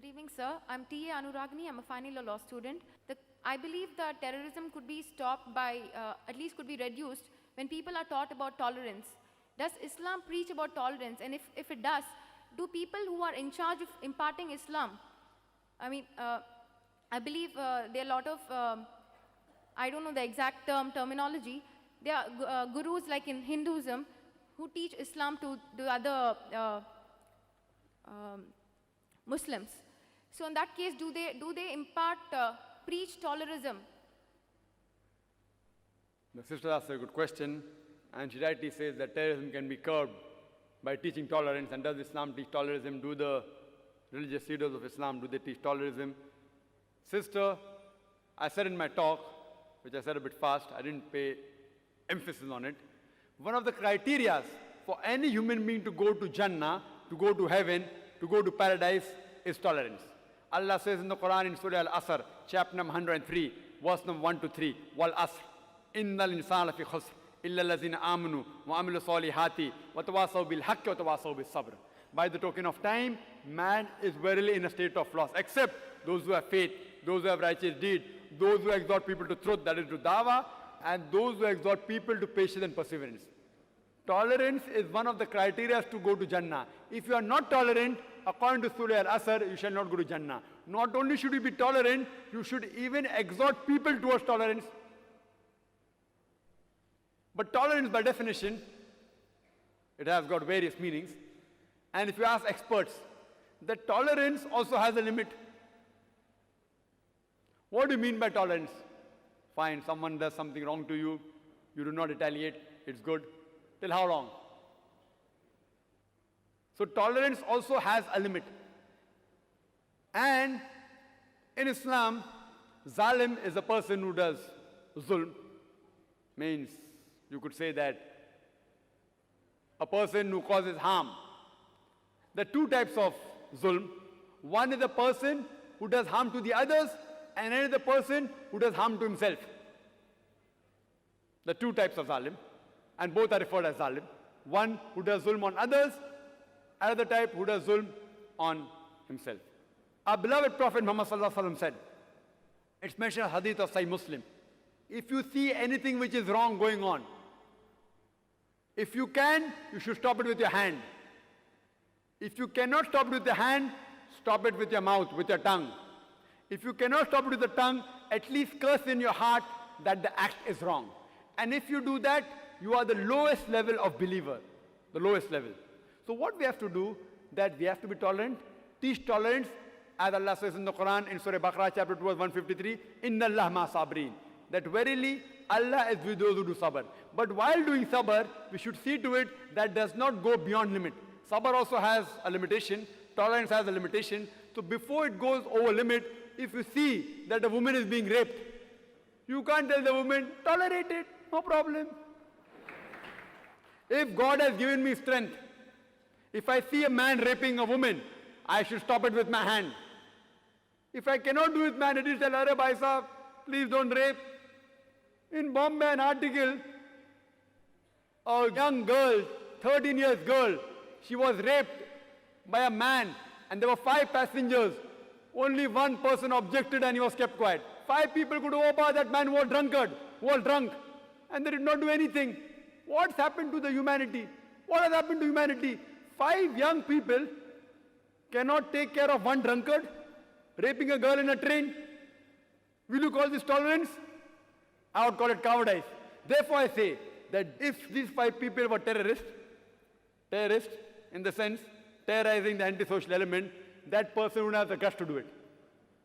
Good evening, sir. I'm T.A. Anuragini. I'm a final year law student. I believe that terrorism could be stopped by, at least could be reduced when people are taught about tolerance. Does Islam preach about tolerance? And if it does, do people who are in charge of imparting Islam, I believe there are a lot of, I don't know the exact terminology, there are gurus like in Hinduism who teach Islam to the other Muslims. So in that case, do they impart, preach tolerism? The sister asked a good question, and she rightly says that terrorism can be curbed by teaching tolerance. And does Islam teach tolerism? Do the religious leaders of Islam, do they teach tolerism? Sister, I said in my talk, which I said a bit fast, I didn't pay emphasis on it. One of the criteria for any human being to go to Jannah, to go to heaven, to go to paradise is tolerance. Allah says in the Quran in Surah Al-Asr, chapter number 103, verse number 1 to 3, Wal Asr, Innal insana fi khusr, illa allazina amanu wa amilu salihati, wa tawasaw bil haqqi wa tawasaw bis sabr. By the token of time, man is verily in a state of loss, except those who have faith, those who have righteous deed, those who exhort people to truth, that is to dawah, and those who exhort people to patience and perseverance. Tolerance is one of the criteria to go to Jannah. If you are not tolerant, according to Surah Al-Asr, you shall not go to Jannah. Not only should you be tolerant, you should even exhort people towards tolerance. But tolerance, by definition, it has got various meanings. And if you ask experts, that tolerance also has a limit. What do you mean by tolerance? Fine, someone does something wrong to you, you do not retaliate, it's good. Till how long? So tolerance also has a limit. And in Islam, zalim is a person who does zulm. Means you could say that a person who causes harm. There are two types of zulm. One is a person who does harm to the others, and another person who does harm to himself. The two types of zalim, and both are referred as zalim. One who does zulm on others, another type who does zulm on himself. Our beloved Prophet Muhammad sallallahu alaihi wasallam said, it's mentioned in hadith of Sahih Muslim, if you see anything which is wrong going on, if you can, you should stop it with your hand. If you cannot stop it with your hand, stop it with your mouth, with your tongue. If you cannot stop it with the tongue, at least curse in your heart that the act is wrong. And if you do that, you are the lowest level of believer, the lowest level. So what we have to do, that we have to be tolerant, teach tolerance, as Allah says in the Quran, in Surah Baqarah, chapter 2, verse 153, Inna Allah ma sabrin, that verily Allah is with those who do sabr. But while doing sabr, we should see to it that does not go beyond limit. Sabr also has a limitation, tolerance has a limitation. So before it goes over limit, if you see that a woman is being raped, you can't tell the woman, tolerate it, no problem. If God has given me strength, if I see a man raping a woman, I should stop it with my hand. If I cannot do it with my hand, it is tell her, bhai sahab, please don't rape. In Bombay, an article, a young girl, 13 years girl, she was raped by a man, and there were 5 passengers. Only one person objected and he was kept quiet. 5 people could over that man was drunkard, was drunk, and they did not do anything. What's happened to the humanity? What has happened to humanity? 5 young people cannot take care of one drunkard, raping a girl in a train. Will you call this tolerance? I would call it cowardice. Therefore I say that if these 5 people were terrorists in the sense, terrorizing the antisocial element, that person would have the guts to do it.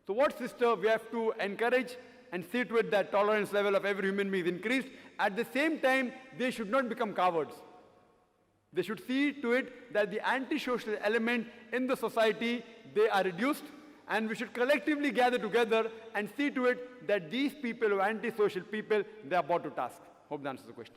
So what, sister, we have to encourage and see to it that tolerance level of every human being is increased. At the same time, they should not become cowards. They should see to it that the antisocial element in the society, they are reduced, and we should collectively gather together and see to it that these people who are antisocial people, they are brought to task. Hope that answers the question.